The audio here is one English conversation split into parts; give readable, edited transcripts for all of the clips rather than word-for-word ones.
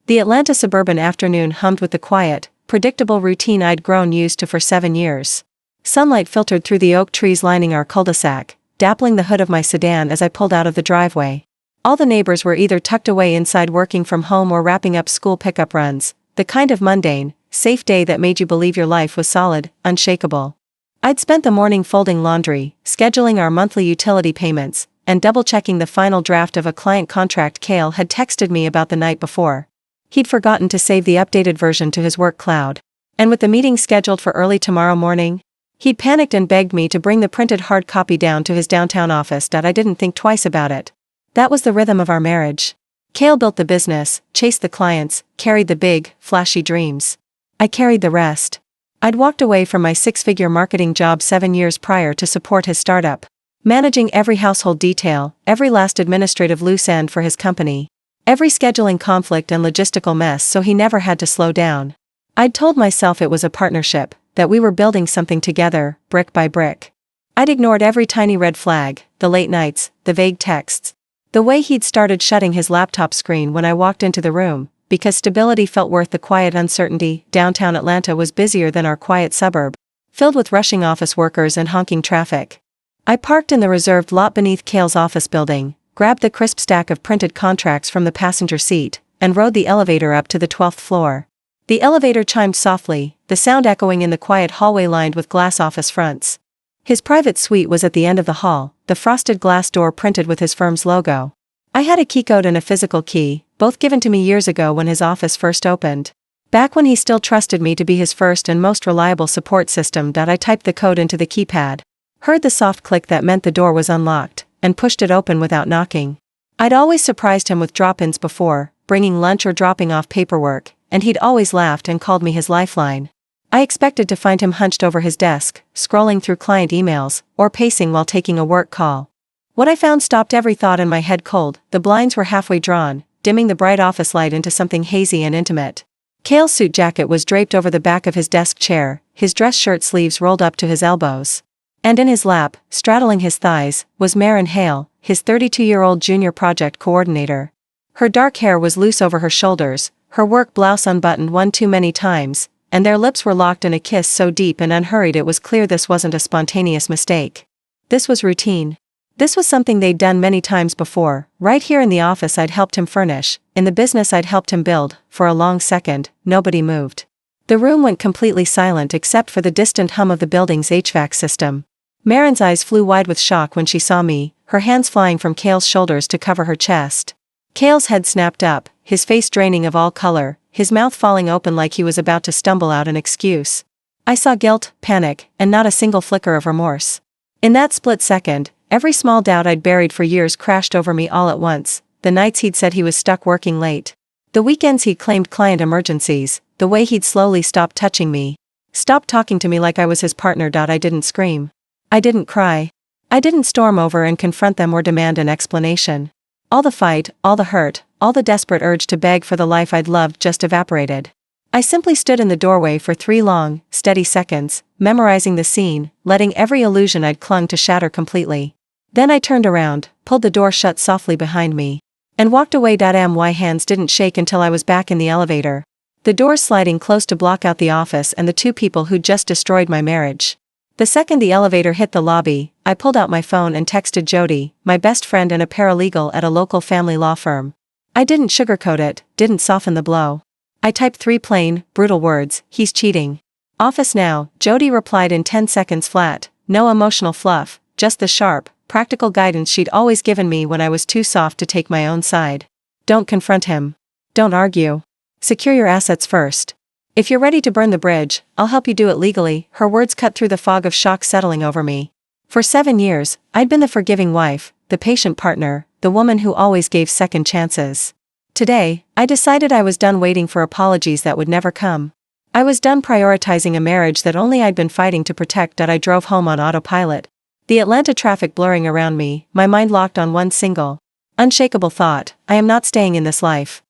The Atlanta suburban afternoon hummed with the quiet, predictable routine I'd grown used to for 7 years. Sunlight filtered through the oak trees lining our cul-de-sac, dappling the hood of my sedan as I pulled out of the driveway. All the neighbors were either tucked away inside working from home or wrapping up school pickup runs, the kind of mundane, safe day that made you believe your life was solid, unshakable. I'd spent the morning folding laundry, scheduling our monthly utility payments, and double-checking the final draft of a client contract Cale had texted me about the night before. He'd forgotten to save the updated version to his work cloud. And with the meeting scheduled for early tomorrow morning, he'd panicked and begged me to bring the printed hard copy down to his downtown office. I didn't think twice about it. That was the rhythm of our marriage. Cale built the business, chased the clients, carried the big, flashy dreams. I carried the rest. I'd walked away from my 6-figure marketing job 7 years prior to support his startup, managing every household detail, every last administrative loose end for his company, every scheduling conflict and logistical mess so he never had to slow down. I'd told myself it was a partnership, that we were building something together, brick by brick. I'd ignored every tiny red flag, the late nights, the vague texts, the way he'd started shutting his laptop screen when I walked into the room, because stability felt worth the quiet uncertainty. Downtown Atlanta was busier than our quiet suburb, filled with rushing office workers and honking traffic. I parked in the reserved lot beneath Cale's office building, grabbed the crisp stack of printed contracts from the passenger seat, and rode the elevator up to the 12th floor. The elevator chimed softly, the sound echoing in the quiet hallway lined with glass office fronts. His private suite was at the end of the hall, the frosted glass door printed with his firm's logo. I had a keycode and a physical key, both given to me years ago when his office first opened. Back when he still trusted me to be his first and most reliable support system. I typed the code into the keypad, heard the soft click that meant the door was unlocked, and pushed it open without knocking. I'd always surprised him with drop-ins before, bringing lunch or dropping off paperwork, and he'd always laughed and called me his lifeline. I expected to find him hunched over his desk, scrolling through client emails, or pacing while taking a work call. What I found stopped every thought in my head cold. The blinds were halfway drawn, dimming the bright office light into something hazy and intimate. Cale's suit jacket was draped over the back of his desk chair, his dress shirt sleeves rolled up to his elbows. And in his lap, straddling his thighs, was Maren Hale, his 32-year-old junior project coordinator. Her dark hair was loose over her shoulders, her work blouse unbuttoned one too many times, and their lips were locked in a kiss so deep and unhurried it was clear this wasn't a spontaneous mistake. This was routine. This was something they'd done many times before. Right here in the office I'd helped him furnish, in the business I'd helped him build. For a long second, nobody moved. The room went completely silent except for the distant hum of the building's HVAC system. Maren's eyes flew wide with shock when she saw me, her hands flying from Cale's shoulders to cover her chest. Cale's head snapped up, his face draining of all color, his mouth falling open like he was about to stumble out an excuse. I saw guilt, panic, and not a single flicker of remorse. In that split second, every small doubt I'd buried for years crashed over me all at once. The nights he'd said he was stuck working late. The weekends he'd claimed client emergencies. The way he'd slowly stopped touching me. Stopped talking to me like I was his partner. I didn't scream. I didn't cry. I didn't storm over and confront them or demand an explanation. All the fight, all the hurt, all the desperate urge to beg for the life I'd loved just evaporated. I simply stood in the doorway for 3 long, steady seconds, memorizing the scene, letting every illusion I'd clung to shatter completely. Then I turned around, pulled the door shut softly behind me, and walked away. My hands didn't shake until I was back in the elevator, the doors sliding close to block out the office and the 2 people who'd just destroyed my marriage. The second the elevator hit the lobby, I pulled out my phone and texted Jody, my best friend and a paralegal at a local family law firm. I didn't sugarcoat it, didn't soften the blow. I typed 3 plain, brutal words: he's cheating. Office now. Jody replied in 10 seconds flat, no emotional fluff, just the sharp, practical guidance she'd always given me when I was too soft to take my own side. Don't confront him. Don't argue. Secure your assets first. If you're ready to burn the bridge, I'll help you do it legally. Her words cut through the fog of shock settling over me. For 7 years, I'd been the forgiving wife, the patient partner, the woman who always gave second chances. Today, I decided I was done waiting for apologies that would never come. I was done prioritizing a marriage that only I'd been fighting to protect. I drove home on autopilot. The Atlanta traffic blurring around me, my mind locked on one single, unshakable thought: I am not staying in this life.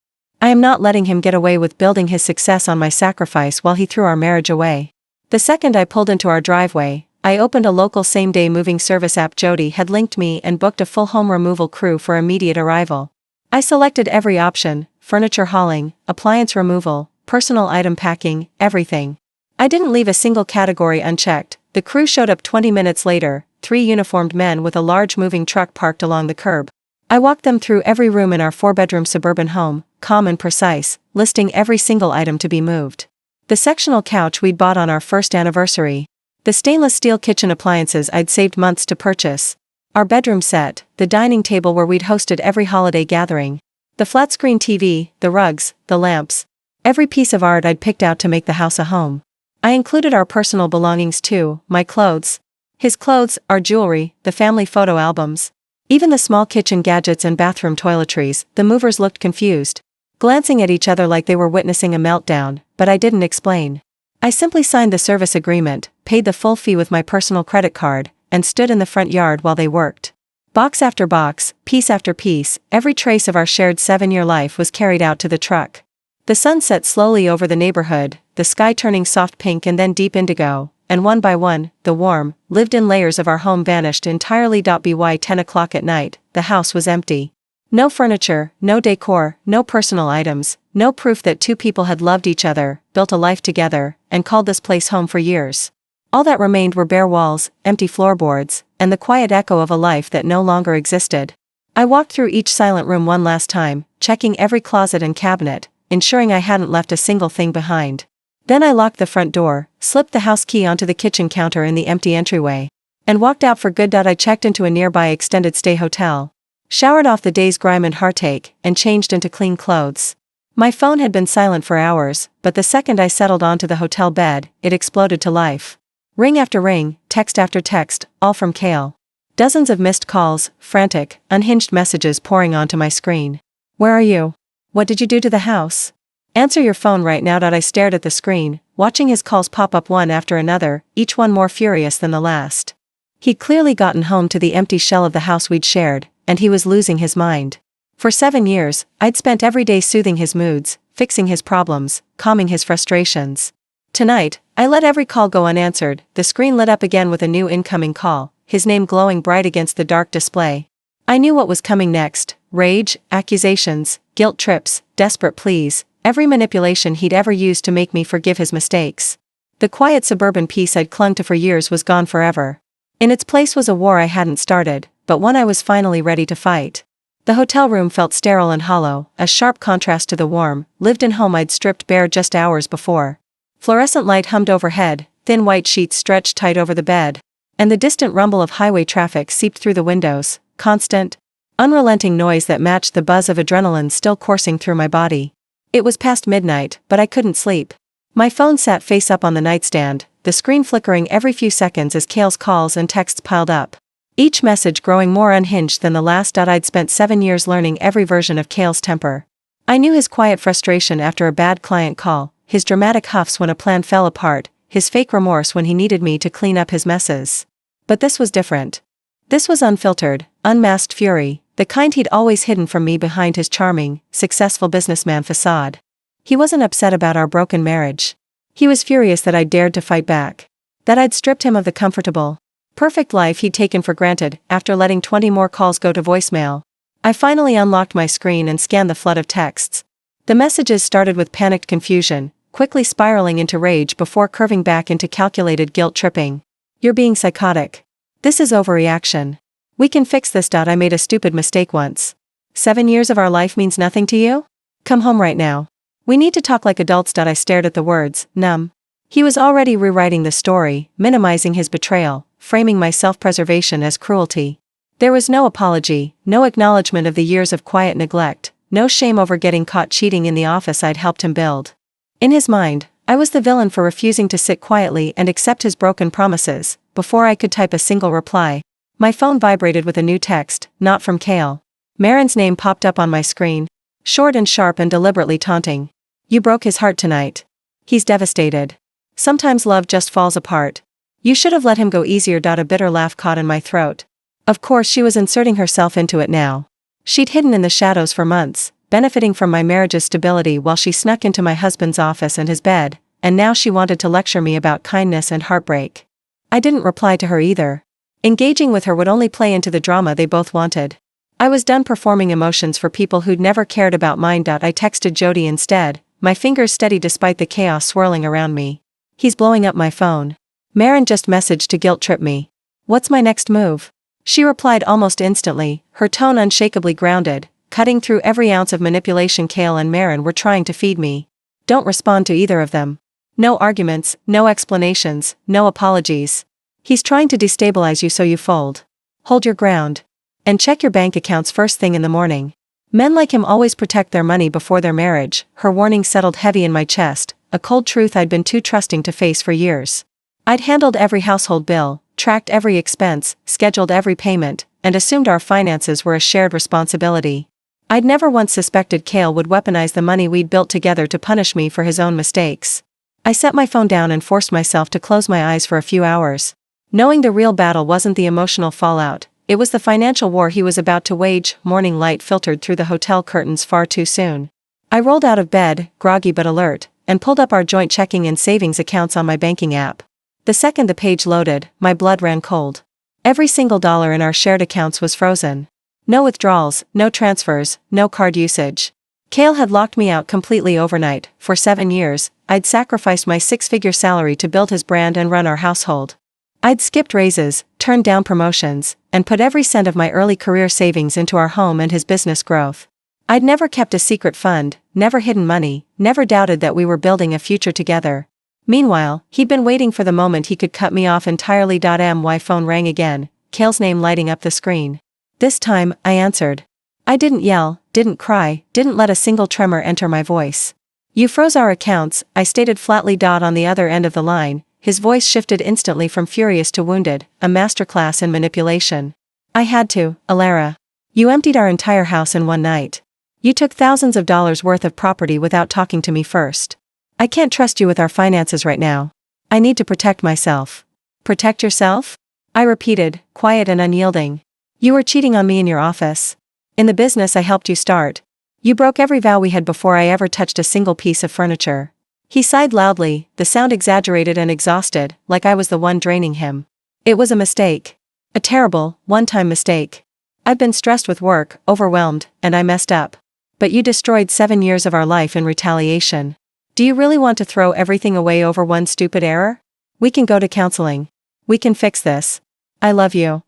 I am not letting him get away with building his success on my sacrifice while he threw our marriage away. The second I pulled into our driveway, I opened a local same-day moving service app. Jody had linked me and booked a full home removal crew for immediate arrival. I selected every option: furniture hauling, appliance removal, personal item packing, everything. I didn't leave a single category unchecked. The crew showed up 20 minutes later, 3 uniformed men with a large moving truck parked along the curb. I walked them through every room in our 4-bedroom suburban home, calm and precise, listing every single item to be moved. The sectional couch we'd bought on our first anniversary. The stainless steel kitchen appliances I'd saved months to purchase. Our bedroom set, the dining table where we'd hosted every holiday gathering. The flat-screen TV, the rugs, the lamps. Every piece of art I'd picked out to make the house a home. I included our personal belongings too, my clothes. His clothes, our jewelry, the family photo albums. Even the small kitchen gadgets and bathroom toiletries. The movers looked confused, glancing at each other like they were witnessing a meltdown, but I didn't explain. I simply signed the service agreement, paid the full fee with my personal credit card, and stood in the front yard while they worked. Box after box, piece after piece, every trace of our shared 7-year life was carried out to the truck. The sun set slowly over the neighborhood, the sky turning soft pink and then deep indigo, and one by one, the warm, lived-in layers of our home vanished entirely. By 10 o'clock at night, the house was empty. No furniture, no decor, no personal items, no proof that 2 people had loved each other, built a life together, and called this place home for years. All that remained were bare walls, empty floorboards, and the quiet echo of a life that no longer existed. I walked through each silent room one last time, checking every closet and cabinet, ensuring I hadn't left a single thing behind. Then I locked the front door, slipped the house key onto the kitchen counter in the empty entryway, and walked out for good. I checked into a nearby extended stay hotel, showered off the day's grime and heartache, and changed into clean clothes. My phone had been silent for hours, but the second I settled onto the hotel bed, it exploded to life. Ring after ring, text after text, all from Kale. Dozens of missed calls, frantic, unhinged messages pouring onto my screen. Where are you? What did you do to the house? Answer your phone right now. I stared at the screen, watching his calls pop up one after another, each one more furious than the last. He'd clearly gotten home to the empty shell of the house we'd shared, and he was losing his mind. For 7 years, I'd spent every day soothing his moods, fixing his problems, calming his frustrations. Tonight, I let every call go unanswered. The screen lit up again with a new incoming call, his name glowing bright against the dark display. I knew what was coming next: rage, accusations, guilt trips, desperate pleas, every manipulation he'd ever used to make me forgive his mistakes. The quiet suburban peace I'd clung to for years was gone forever. In its place was a war I hadn't started, but one I was finally ready to fight. The hotel room felt sterile and hollow, a sharp contrast to the warm, lived-in home I'd stripped bare just hours before. Fluorescent light hummed overhead, thin white sheets stretched tight over the bed, and the distant rumble of highway traffic seeped through the windows, constant, unrelenting noise that matched the buzz of adrenaline still coursing through my body. It was past midnight, but I couldn't sleep. My phone sat face up on the nightstand, the screen flickering every few seconds as Kale's calls and texts piled up. Each message growing more unhinged than the last. I'd spent 7 years learning every version of Kale's temper. I knew his quiet frustration after a bad client call, his dramatic huffs when a plan fell apart, his fake remorse when he needed me to clean up his messes. But this was different. This was unfiltered, unmasked fury, the kind he'd always hidden from me behind his charming, successful businessman facade. He wasn't upset about our broken marriage. He was furious that I'd dared to fight back. That I'd stripped him of the comfortable, perfect life he'd taken for granted. After letting 20 more calls go to voicemail, I finally unlocked my screen and scanned the flood of texts. The messages started with panicked confusion, quickly spiraling into rage before curving back into calculated guilt-tripping. You're being psychotic. This is overreaction. We can fix this. I made a stupid mistake once. 7 years of our life means nothing to you? Come home right now. We need to talk like adults. I stared at the words, numb. He was already rewriting the story, minimizing his betrayal, framing my self-preservation as cruelty. There was no apology, no acknowledgement of the years of quiet neglect, no shame over getting caught cheating in the office I'd helped him build. In his mind, I was the villain for refusing to sit quietly and accept his broken promises. Before I could type a single reply, my phone vibrated with a new text, not from Kale. Marin's name popped up on my screen, short and sharp and deliberately taunting. You broke his heart tonight. He's devastated. Sometimes love just falls apart. You should have let him go easier. A bitter laugh caught in my throat. Of course she was inserting herself into it now. She'd hidden in the shadows for months, benefiting from my marriage's stability while she snuck into my husband's office and his bed, and now she wanted to lecture me about kindness and heartbreak. I didn't reply to her either. Engaging with her would only play into the drama they both wanted. I was done performing emotions for people who'd never cared about mine. I texted Jody instead, my fingers steady despite the chaos swirling around me. He's blowing up my phone. Maren just messaged to guilt trip me. What's my next move? She replied almost instantly, her tone unshakably grounded, cutting through every ounce of manipulation Kale and Maren were trying to feed me. Don't respond to either of them. No arguments, no explanations, no apologies. He's trying to destabilize you so you fold. Hold your ground. And check your bank accounts first thing in the morning. Men like him always protect their money before their marriage. Her warning settled heavy in my chest, a cold truth I'd been too trusting to face for years. I'd handled every household bill, tracked every expense, scheduled every payment, and assumed our finances were a shared responsibility. I'd never once suspected Kale would weaponize the money we'd built together to punish me for his own mistakes. I set my phone down and forced myself to close my eyes for a few hours. Knowing the real battle wasn't the emotional fallout, it was the financial war he was about to wage. Morning light filtered through the hotel curtains far too soon. I rolled out of bed, groggy but alert, and pulled up our joint checking and savings accounts on my banking app. The second the page loaded, my blood ran cold. Every single dollar in our shared accounts was frozen. No withdrawals, no transfers, no card usage. Kale had locked me out completely overnight. For 7 years, I'd sacrificed my 6-figure salary to build his brand and run our household. I'd skipped raises, turned down promotions, and put every cent of my early career savings into our home and his business growth. I'd never kept a secret fund, never hidden money, never doubted that we were building a future together. Meanwhile, he'd been waiting for the moment he could cut me off entirely. My phone rang again, Kale's name lighting up the screen. This time, I answered. I didn't yell, didn't cry, didn't let a single tremor enter my voice. You froze our accounts, I stated flatly. On the other end of the line, his voice shifted instantly from furious to wounded, a masterclass in manipulation. I had to, Alara. You emptied our entire house in one night. You took thousands of dollars worth of property without talking to me first. I can't trust you with our finances right now. I need to protect myself. Protect yourself? I repeated, quiet and unyielding. You were cheating on me in your office. In the business I helped you start. You broke every vow we had before I ever touched a single piece of furniture. He sighed loudly, the sound exaggerated and exhausted, like I was the one draining him. It was a mistake. A terrible, one-time mistake. I've been stressed with work, overwhelmed, and I messed up. But you destroyed 7 years of our life in retaliation. Do you really want to throw everything away over one stupid error? We can go to counseling. We can fix this. I love you.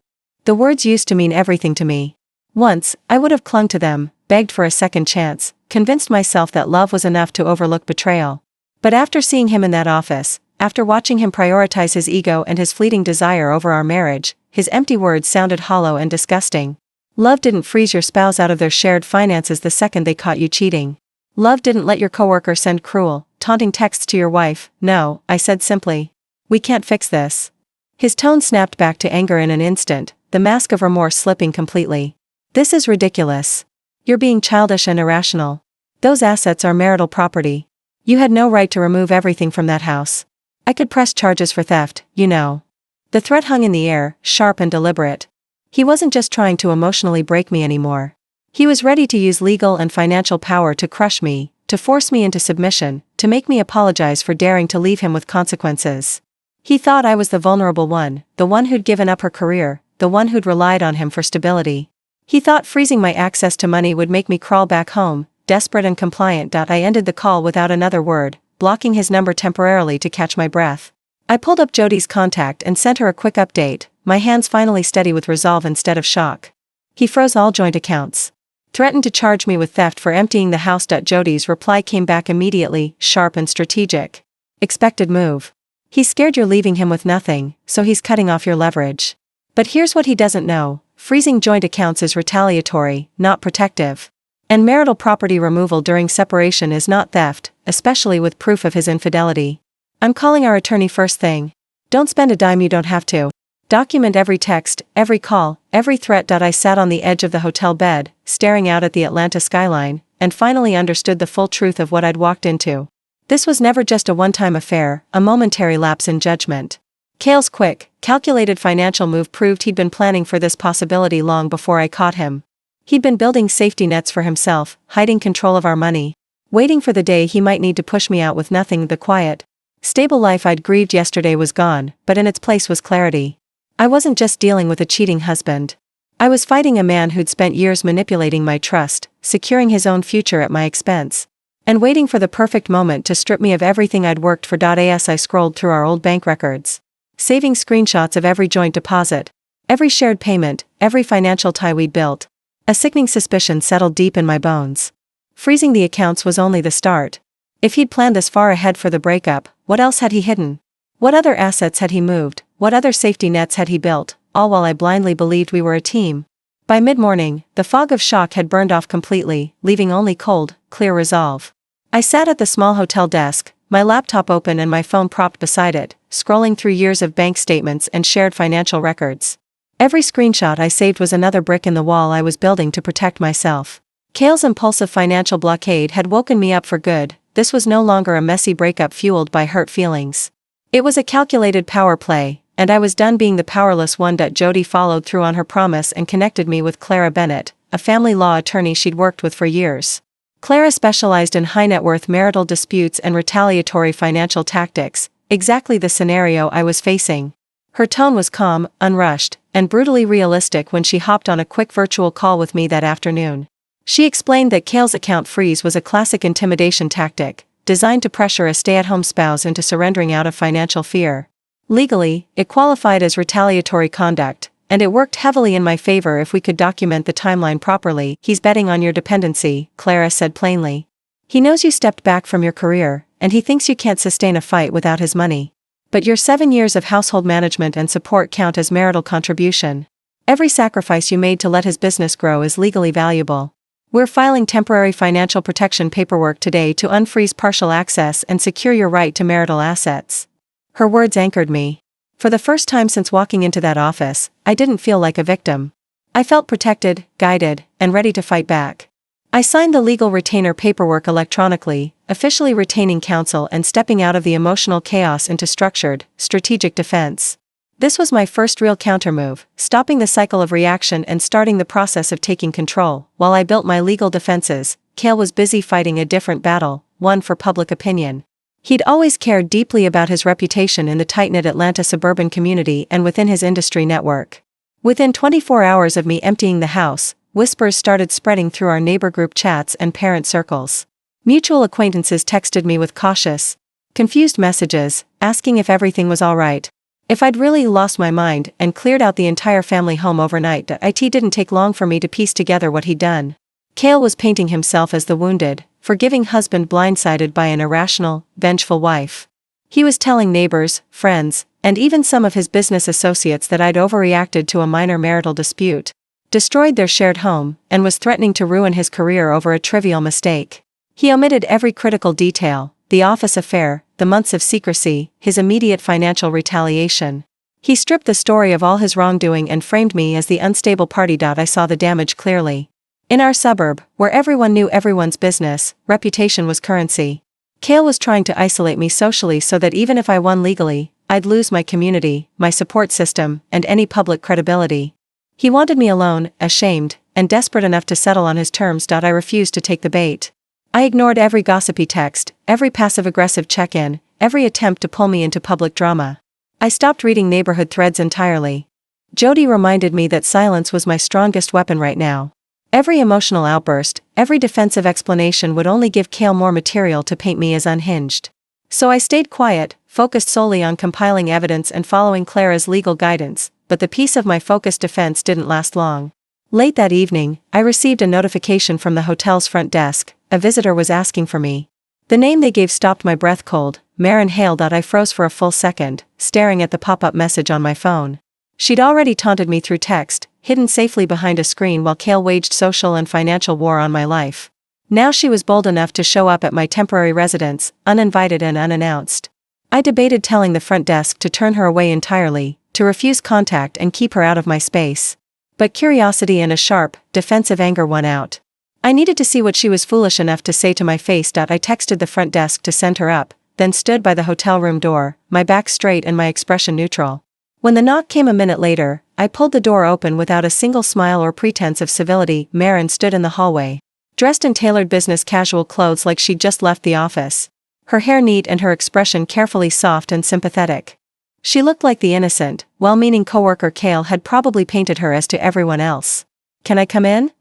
The words used to mean everything to me. Once, I would have clung to them, begged for a second chance, convinced myself that love was enough to overlook betrayal. But after seeing him in that office, after watching him prioritize his ego and his fleeting desire over our marriage, his empty words sounded hollow and disgusting. Love didn't freeze your spouse out of their shared finances the second they caught you cheating. Love didn't let your coworker send cruel, taunting texts to your wife. No, I said simply. We can't fix this. His tone snapped back to anger in an instant, the mask of remorse slipping completely. This is ridiculous. You're being childish and irrational. Those assets are marital property. You had no right to remove everything from that house. I could press charges for theft, you know. The threat hung in the air, sharp and deliberate. He wasn't just trying to emotionally break me anymore. He was ready to use legal and financial power to crush me, to force me into submission, to make me apologize for daring to leave him with consequences. He thought I was the vulnerable one, the one who'd given up her career, the one who'd relied on him for stability. He thought freezing my access to money would make me crawl back home, desperate and compliant. I ended the call without another word, blocking his number temporarily to catch my breath. I pulled up Jody's contact and sent her a quick update, my hands finally steady with resolve instead of shock. He froze all joint accounts. Threatened to charge me with theft for emptying the house. Jody's reply came back immediately, sharp and strategic. Expected move. He's scared you're leaving him with nothing, so he's cutting off your leverage. But here's what he doesn't know. Freezing joint accounts is retaliatory, not protective. And marital property removal during separation is not theft, especially with proof of his infidelity. I'm calling our attorney first thing. Don't spend a dime you don't have to. Document every text, every call, every threat. I sat on the edge of the hotel bed, staring out at the Atlanta skyline, and finally understood the full truth of what I'd walked into. This was never just a one-time affair, a momentary lapse in judgment. Kale's quick, calculated financial move proved he'd been planning for this possibility long before I caught him. He'd been building safety nets for himself, hiding control of our money, waiting for the day he might need to push me out with nothing. The quiet, stable life I'd grieved yesterday was gone, but in its place was clarity. I wasn't just dealing with a cheating husband. I was fighting a man who'd spent years manipulating my trust, securing his own future at my expense, and waiting for the perfect moment to strip me of everything I'd worked for. As I scrolled through our old bank records, saving screenshots of every joint deposit, every shared payment, every financial tie we'd built, a sickening suspicion settled deep in my bones. Freezing the accounts was only the start. If he'd planned this far ahead for the breakup, what else had he hidden? What other assets had he moved? What other safety nets had he built, all while I blindly believed we were a team? By mid-morning, the fog of shock had burned off completely, leaving only cold, clear resolve. I sat at the small hotel desk, my laptop open and my phone propped beside it, scrolling through years of bank statements and shared financial records. Every screenshot I saved was another brick in the wall I was building to protect myself. Cale's impulsive financial blockade had woken me up for good. This was no longer a messy breakup fueled by hurt feelings. It was a calculated power play, and I was done being the powerless one. Jody followed through on her promise and connected me with Clara Bennett, a family law attorney she'd worked with for years. Clara specialized in high-net-worth marital disputes and retaliatory financial tactics, exactly the scenario I was facing. Her tone was calm, unrushed, and brutally realistic when she hopped on a quick virtual call with me that afternoon. She explained that Cale's account freeze was a classic intimidation tactic, designed to pressure a stay-at-home spouse into surrendering out of financial fear. Legally, it qualified as retaliatory conduct, and it worked heavily in my favor if we could document the timeline properly. He's betting on your dependency, Clara said plainly. He knows you stepped back from your career, and he thinks you can't sustain a fight without his money. But your 7 years of household management and support count as marital contribution. Every sacrifice you made to let his business grow is legally valuable. We're filing temporary financial protection paperwork today to unfreeze partial access and secure your right to marital assets. Her words anchored me. For the first time since walking into that office, I didn't feel like a victim. I felt protected, guided, and ready to fight back. I signed the legal retainer paperwork electronically, officially retaining counsel and stepping out of the emotional chaos into structured, strategic defense. This was my first real countermove, stopping the cycle of reaction and starting the process of taking control. While I built my legal defenses, Cale was busy fighting a different battle, one for public opinion. He'd always cared deeply about his reputation in the tight-knit Atlanta suburban community and within his industry network. Within 24 hours of me emptying the house, whispers started spreading through our neighbor group chats and parent circles. Mutual acquaintances texted me with cautious, confused messages, asking if everything was all right. If I'd really lost my mind and cleared out the entire family home overnight. It didn't take long for me to piece together what he'd done. Cale was painting himself as the wounded, forgiving husband blindsided by an irrational, vengeful wife. He was telling neighbors, friends, and even some of his business associates that I'd overreacted to a minor marital dispute, destroyed their shared home, and was threatening to ruin his career over a trivial mistake. He omitted every critical detail: the office affair, the months of secrecy, his immediate financial retaliation. He stripped the story of all his wrongdoing and framed me as the unstable party. I saw the damage clearly. In our suburb, where everyone knew everyone's business, reputation was currency. Cale was trying to isolate me socially so that even if I won legally, I'd lose my community, my support system, and any public credibility. He wanted me alone, ashamed, and desperate enough to settle on his terms. I refused to take the bait. I ignored every gossipy text, every passive-aggressive check-in, every attempt to pull me into public drama. I stopped reading neighborhood threads entirely. Jody reminded me that silence was my strongest weapon right now. Every emotional outburst, every defensive explanation would only give Cale more material to paint me as unhinged. So I stayed quiet, focused solely on compiling evidence and following Clara's legal guidance, but the peace of my focused defense didn't last long. Late that evening, I received a notification from the hotel's front desk. A visitor was asking for me. The name they gave stopped my breath cold. Marin Hale. I froze for a full second, staring at the pop-up message on my phone. She'd already taunted me through text, hidden safely behind a screen while Cale waged social and financial war on my life. Now she was bold enough to show up at my temporary residence, uninvited and unannounced. I debated telling the front desk to turn her away entirely, to refuse contact and keep her out of my space. But curiosity and a sharp, defensive anger won out. I needed to see what she was foolish enough to say to my face. I texted the front desk to send her up, then stood by the hotel room door, my back straight and my expression neutral. When the knock came a minute later, I pulled the door open without a single smile or pretense of civility. Marin stood in the hallway, dressed in tailored business casual clothes like she'd just left the office. Her hair neat and her expression carefully soft and sympathetic. She looked like the innocent, well-meaning coworker Kale had probably painted her as to everyone else. "Can I come in?"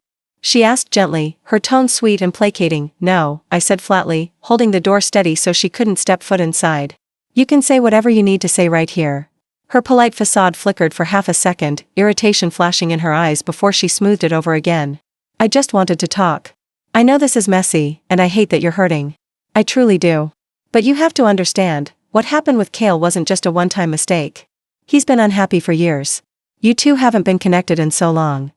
she asked gently, her tone sweet and placating. "No," I said flatly, holding the door steady so she couldn't step foot inside. "You can say whatever you need to say right here." Her polite facade flickered for half a second, irritation flashing in her eyes before she smoothed it over again. "I just wanted to talk. I know this is messy, and I hate that you're hurting. I truly do. But you have to understand, what happened with Kale wasn't just a one-time mistake. He's been unhappy for years. You two haven't been connected in so long."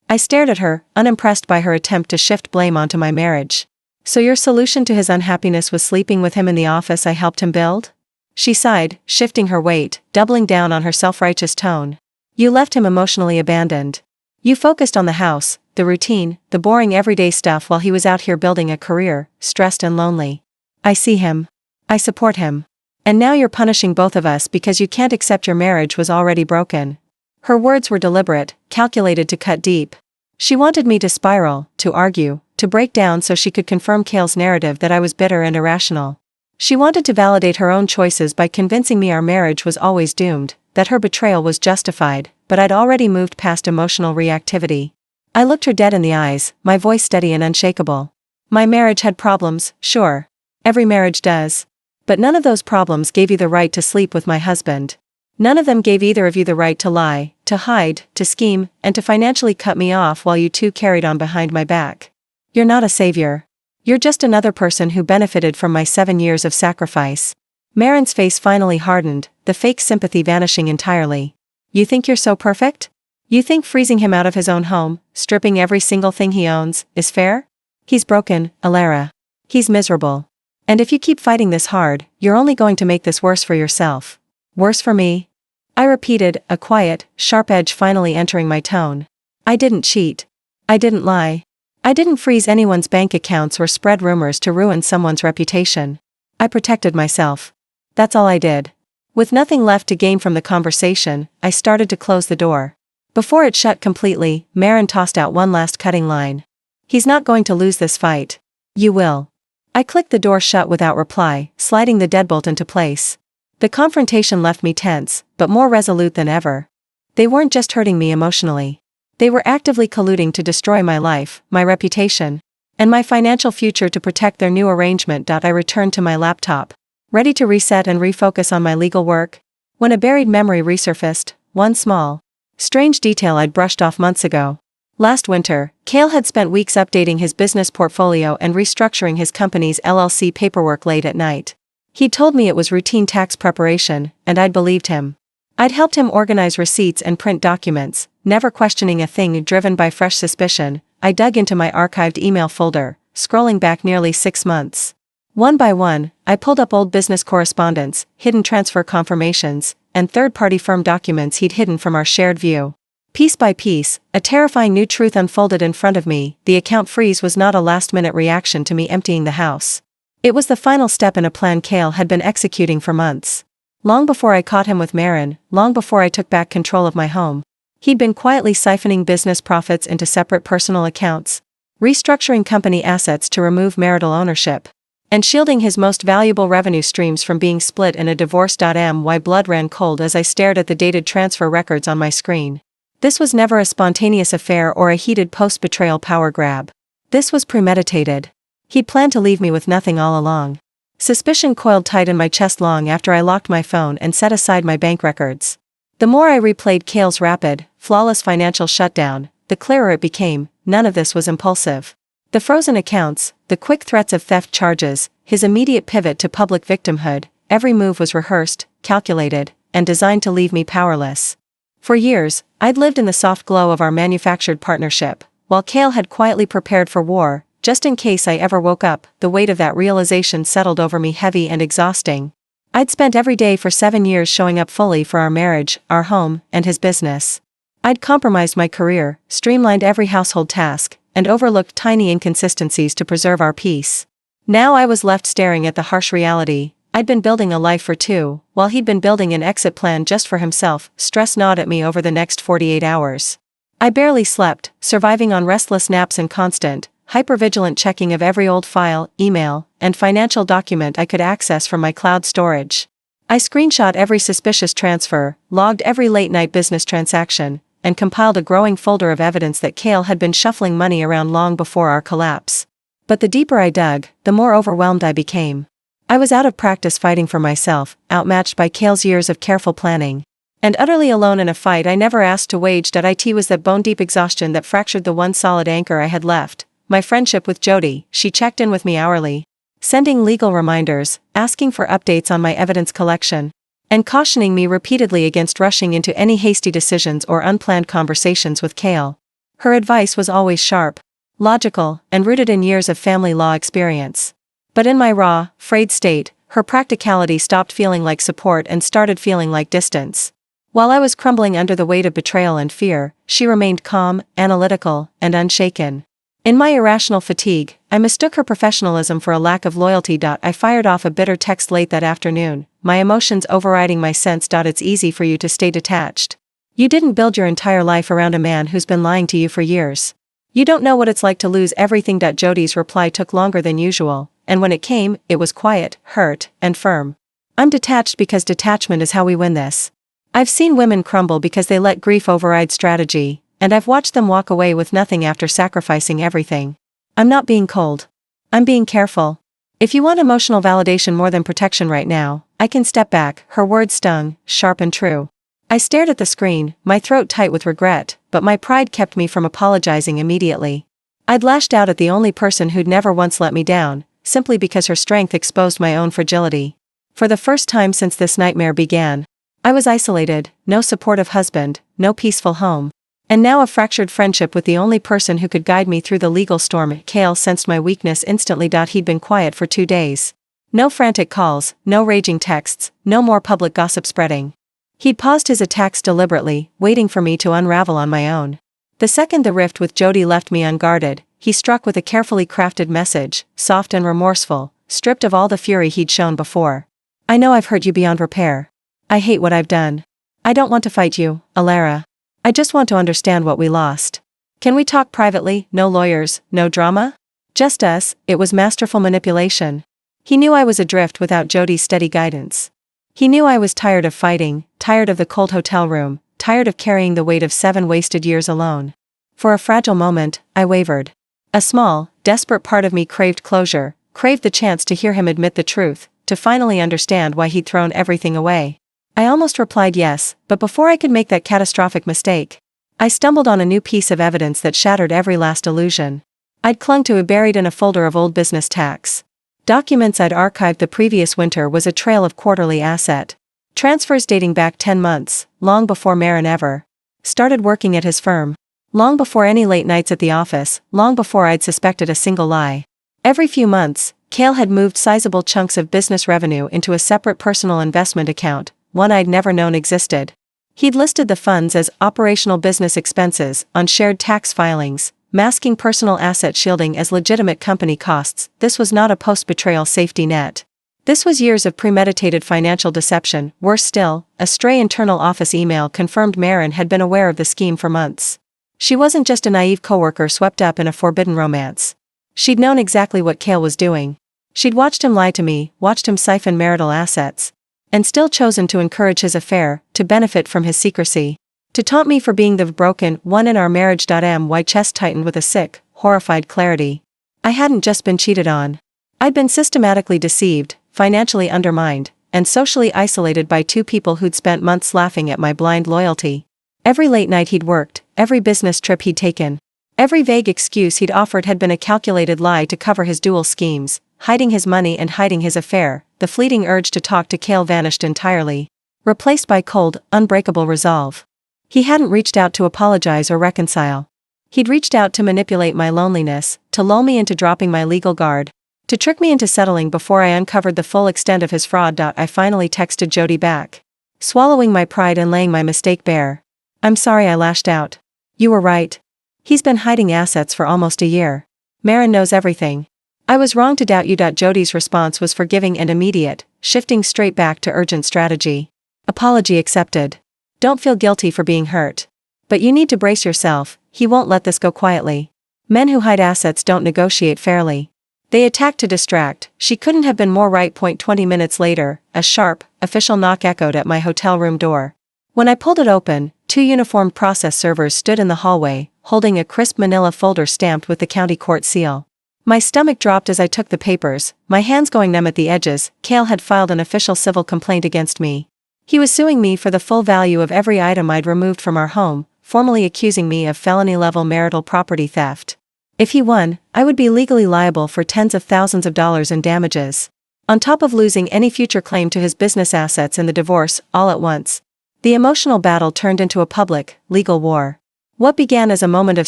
I stared at her, unimpressed by her attempt to shift blame onto my marriage. "So your solution to his unhappiness was sleeping with him in the office I helped him build?" She sighed, shifting her weight, doubling down on her self-righteous tone. "You left him emotionally abandoned. You focused on the house, the routine, the boring everyday stuff while he was out here building a career, stressed and lonely. I see him. I support him. And now you're punishing both of us because you can't accept your marriage was already broken." Her words were deliberate, calculated to cut deep. She wanted me to spiral, to argue, to break down so she could confirm Kale's narrative that I was bitter and irrational. She wanted to validate her own choices by convincing me our marriage was always doomed, that her betrayal was justified, but I'd already moved past emotional reactivity. I looked her dead in the eyes, my voice steady and unshakable. "My marriage had problems, sure. Every marriage does. But none of those problems gave you the right to sleep with my husband. None of them gave either of you the right to lie, to hide, to scheme, and to financially cut me off while you two carried on behind my back. You're not a savior. You're just another person who benefited from my 7 years of sacrifice." Marin's face finally hardened, the fake sympathy vanishing entirely. "You think you're so perfect? You think freezing him out of his own home, stripping every single thing he owns, is fair? He's broken, Alara. He's miserable. And if you keep fighting this hard, you're only going to make this worse for yourself. Worse for me?" I repeated, a quiet, sharp edge finally entering my tone. "I didn't cheat. I didn't lie. I didn't freeze anyone's bank accounts or spread rumors to ruin someone's reputation. I protected myself. That's all I did." With nothing left to gain from the conversation, I started to close the door. Before it shut completely, Marin tossed out one last cutting line. "He's not going to lose this fight. You will." I clicked the door shut without reply, sliding the deadbolt into place. The confrontation left me tense, but more resolute than ever. They weren't just hurting me emotionally. They were actively colluding to destroy my life, my reputation, and my financial future to protect their new arrangement. I returned to my laptop, ready to reset and refocus on my legal work, when a buried memory resurfaced, one small, strange detail I'd brushed off months ago. Last winter, Kale had spent weeks updating his business portfolio and restructuring his company's LLC paperwork late at night. He'd told me it was routine tax preparation, and I'd believed him. I'd helped him organize receipts and print documents, never questioning a thing. Driven by fresh suspicion, I dug into my archived email folder, scrolling back nearly 6 months. One by one, I pulled up old business correspondence, hidden transfer confirmations, and third-party firm documents he'd hidden from our shared view. Piece by piece, a terrifying new truth unfolded in front of me. The account freeze was not a last-minute reaction to me emptying the house. It was the final step in a plan Kale had been executing for months. Long before I caught him with Marin, long before I took back control of my home, he'd been quietly siphoning business profits into separate personal accounts, restructuring company assets to remove marital ownership, and shielding his most valuable revenue streams from being split in a divorce. My blood ran cold as I stared at the dated transfer records on my screen. This was never a spontaneous affair or a heated post-betrayal power grab. This was premeditated. He'd planned to leave me with nothing all along. Suspicion coiled tight in my chest long after I locked my phone and set aside my bank records. The more I replayed Kale's rapid, flawless financial shutdown, the clearer it became, none of this was impulsive. The frozen accounts, the quick threats of theft charges, his immediate pivot to public victimhood, every move was rehearsed, calculated, and designed to leave me powerless. For years, I'd lived in the soft glow of our manufactured partnership, while Kale had quietly prepared for war. Just in case I ever woke up, the weight of that realization settled over me heavy and exhausting. I'd spent every day for 7 years showing up fully for our marriage, our home, and his business. I'd compromised my career, streamlined every household task, and overlooked tiny inconsistencies to preserve our peace. Now I was left staring at the harsh reality. I'd been building a life for two, while he'd been building an exit plan just for himself. Stress gnawed at me over the next 48 hours. I barely slept, surviving on restless naps and constant, hypervigilant checking of every old file, email, and financial document I could access from my cloud storage. I screenshot every suspicious transfer, logged every late-night business transaction, and compiled a growing folder of evidence that Cale had been shuffling money around long before our collapse. But the deeper I dug, the more overwhelmed I became. I was out of practice fighting for myself, outmatched by Cale's years of careful planning. And utterly alone in a fight I never asked to wage. It was that bone-deep exhaustion that fractured the one solid anchor I had left, my friendship with Jody. She checked in with me hourly, sending legal reminders, asking for updates on my evidence collection, and cautioning me repeatedly against rushing into any hasty decisions or unplanned conversations with Cale. Her advice was always sharp, logical, and rooted in years of family law experience. But in my raw, frayed state, her practicality stopped feeling like support and started feeling like distance. While I was crumbling under the weight of betrayal and fear, she remained calm, analytical, and unshaken. In my irrational fatigue, I mistook her professionalism for a lack of loyalty. I fired off a bitter text late that afternoon, my emotions overriding my sense. It's easy for you to stay detached. You didn't build your entire life around a man who's been lying to you for years. You don't know what it's like to lose everything. Jody's reply took longer than usual, and when it came, it was quiet, hurt, and firm. I'm detached because detachment is how we win this. I've seen women crumble because they let grief override strategy, and I've watched them walk away with nothing after sacrificing everything. I'm not being cold. I'm being careful. If you want emotional validation more than protection right now, I can step back. Her words stung, sharp and true. I stared at the screen, my throat tight with regret, but my pride kept me from apologizing immediately. I'd lashed out at the only person who'd never once let me down, simply because her strength exposed my own fragility. For the first time since this nightmare began, I was isolated, no supportive husband, no peaceful home. And now a fractured friendship with the only person who could guide me through the legal storm. Cale sensed my weakness instantly. He'd been quiet for 2 days. No frantic calls, no raging texts, no more public gossip spreading. He'd paused his attacks deliberately, waiting for me to unravel on my own. The second the rift with Jody left me unguarded, he struck with a carefully crafted message, soft and remorseful, stripped of all the fury he'd shown before. I know I've hurt you beyond repair. I hate what I've done. I don't want to fight you, Alara. I just want to understand what we lost. Can we talk privately? No lawyers, no drama? Just us. It was masterful manipulation. He knew I was adrift without Jody's steady guidance. He knew I was tired of fighting, tired of the cold hotel room, tired of carrying the weight of 7 wasted years alone. For a fragile moment, I wavered. A small, desperate part of me craved closure, craved the chance to hear him admit the truth, to finally understand why he'd thrown everything away. I almost replied yes, but before I could make that catastrophic mistake, I stumbled on a new piece of evidence that shattered every last illusion. I'd clung to it buried in a folder of old business tax documents I'd archived the previous winter. Was a trail of quarterly asset transfers dating back 10 months, long before Marin ever started working at his firm, long before any late nights at the office, long before I'd suspected a single lie. Every few months, Cale had moved sizable chunks of business revenue into a separate personal investment account, one I'd never known existed. He'd listed the funds as operational business expenses on shared tax filings, masking personal asset shielding as legitimate company costs. This was not a post-betrayal safety net. This was years of premeditated financial deception. Worse still, a stray internal office email confirmed Marin had been aware of the scheme for months. She wasn't just a naive coworker swept up in a forbidden romance. She'd known exactly what Cale was doing. She'd watched him lie to me, watched him siphon marital assets, and still chosen to encourage his affair, to benefit from his secrecy. To taunt me for being the broken one in our marriage. My chest tightened with a sick, horrified clarity. I hadn't just been cheated on. I'd been systematically deceived, financially undermined, and socially isolated by 2 people who'd spent months laughing at my blind loyalty. Every late night he'd worked, every business trip he'd taken, every vague excuse he'd offered had been a calculated lie to cover his dual schemes, hiding his money and hiding his affair. The fleeting urge to talk to Cale vanished entirely, replaced by cold, unbreakable resolve. He hadn't reached out to apologize or reconcile. He'd reached out to manipulate my loneliness, to lull me into dropping my legal guard, to trick me into settling before I uncovered the full extent of his fraud. I finally texted Jody back, swallowing my pride and laying my mistake bare. I'm sorry I lashed out. You were right. He's been hiding assets for almost a year. Marin knows everything. I was wrong to doubt you. Jody's response was forgiving and immediate, shifting straight back to urgent strategy. Apology accepted. Don't feel guilty for being hurt. But you need to brace yourself, he won't let this go quietly. Men who hide assets don't negotiate fairly. They attacked to distract. She couldn't have been more right. 20 minutes later, a sharp, official knock echoed at my hotel room door. When I pulled it open, 2 uniformed process servers stood in the hallway, holding a crisp manila folder stamped with the county court seal. My stomach dropped as I took the papers, my hands going numb at the edges. Cale had filed an official civil complaint against me. He was suing me for the full value of every item I'd removed from our home, formally accusing me of felony-level marital property theft. If he won, I would be legally liable for tens of thousands of dollars in damages, on top of losing any future claim to his business assets in the divorce, all at once. The emotional battle turned into a public, legal war. What began as a moment of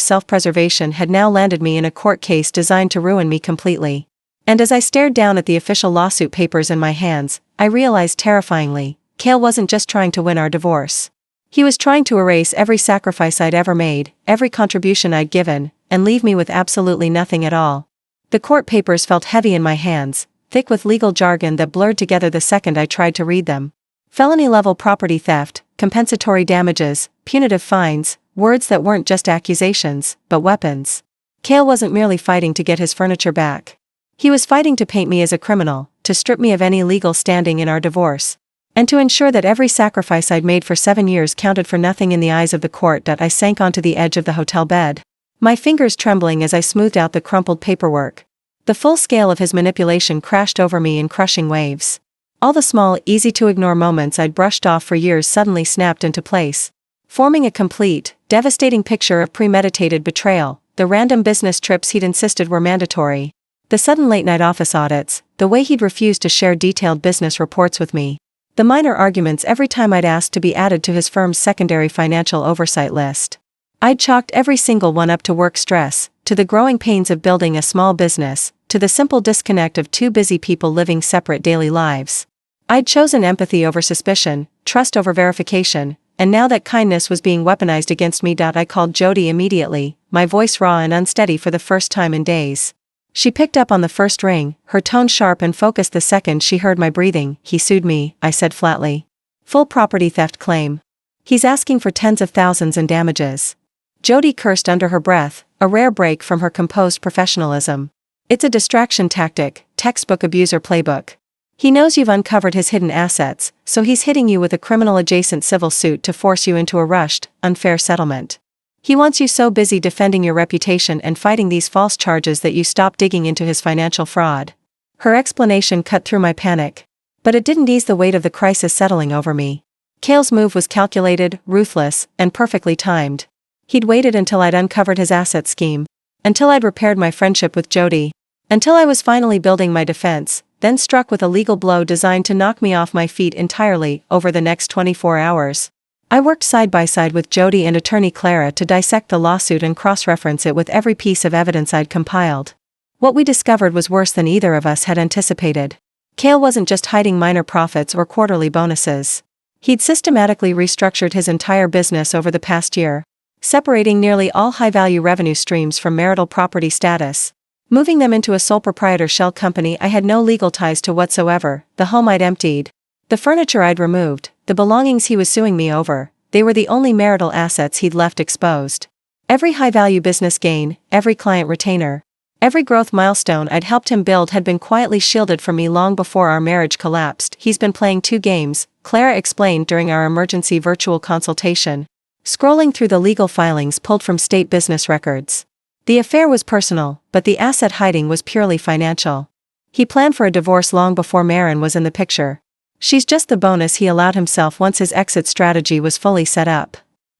self-preservation had now landed me in a court case designed to ruin me completely. And as I stared down at the official lawsuit papers in my hands, I realized terrifyingly, Cale wasn't just trying to win our divorce. He was trying to erase every sacrifice I'd ever made, every contribution I'd given, and leave me with absolutely nothing at all. The court papers felt heavy in my hands, thick with legal jargon that blurred together the second I tried to read them. Felony-level property theft, compensatory damages, punitive fines, words that weren't just accusations, but weapons. Cale wasn't merely fighting to get his furniture back. He was fighting to paint me as a criminal, to strip me of any legal standing in our divorce, and to ensure that every sacrifice I'd made for 7 years counted for nothing in the eyes of the court. I sank onto the edge of the hotel bed, my fingers trembling as I smoothed out the crumpled paperwork. The full scale of his manipulation crashed over me in crushing waves. All the small, easy-to-ignore moments I'd brushed off for years suddenly snapped into place, forming a complete, devastating picture of premeditated betrayal. The random business trips he'd insisted were mandatory, the sudden late-night office audits, the way he'd refused to share detailed business reports with me, the minor arguments every time I'd asked to be added to his firm's secondary financial oversight list. I'd chalked every single one up to work stress, to the growing pains of building a small business, to the simple disconnect of 2 busy people living separate daily lives. I'd chosen empathy over suspicion, trust over verification, and now that kindness was being weaponized against me. I called Jody immediately, my voice raw and unsteady for the first time in days. She picked up on the first ring, her tone sharp and focused the second she heard my breathing. "He sued me," I said flatly. "Full property theft claim. He's asking for tens of thousands in damages." Jody cursed under her breath, a rare break from her composed professionalism. "It's a distraction tactic, textbook abuser playbook. He knows you've uncovered his hidden assets, so he's hitting you with a criminal-adjacent civil suit to force you into a rushed, unfair settlement. He wants you so busy defending your reputation and fighting these false charges that you stop digging into his financial fraud." Her explanation cut through my panic, but it didn't ease the weight of the crisis settling over me. Cale's move was calculated, ruthless, and perfectly timed. He'd waited until I'd uncovered his asset scheme, until I'd repaired my friendship with Jody, until I was finally building my defense, then struck with a legal blow designed to knock me off my feet entirely. Over the next 24 hours, I worked side by side with Jody and attorney Clara to dissect the lawsuit and cross-reference it with every piece of evidence I'd compiled. What we discovered was worse than either of us had anticipated. Cale wasn't just hiding minor profits or quarterly bonuses. He'd systematically restructured his entire business over the past year, separating nearly all high-value revenue streams from marital property status, moving them into a sole proprietor shell company I had no legal ties to whatsoever. The home I'd emptied, the furniture I'd removed, the belongings he was suing me over, they were the only marital assets he'd left exposed. Every high-value business gain, every client retainer, every growth milestone I'd helped him build had been quietly shielded from me long before our marriage collapsed. "He's been playing 2 games, Clara explained during our emergency virtual consultation, scrolling through the legal filings pulled from state business records. The affair was personal, but the asset hiding was purely financial. He planned for a divorce long before Marin was in the picture. She's just the bonus he allowed himself once his exit strategy was fully set up."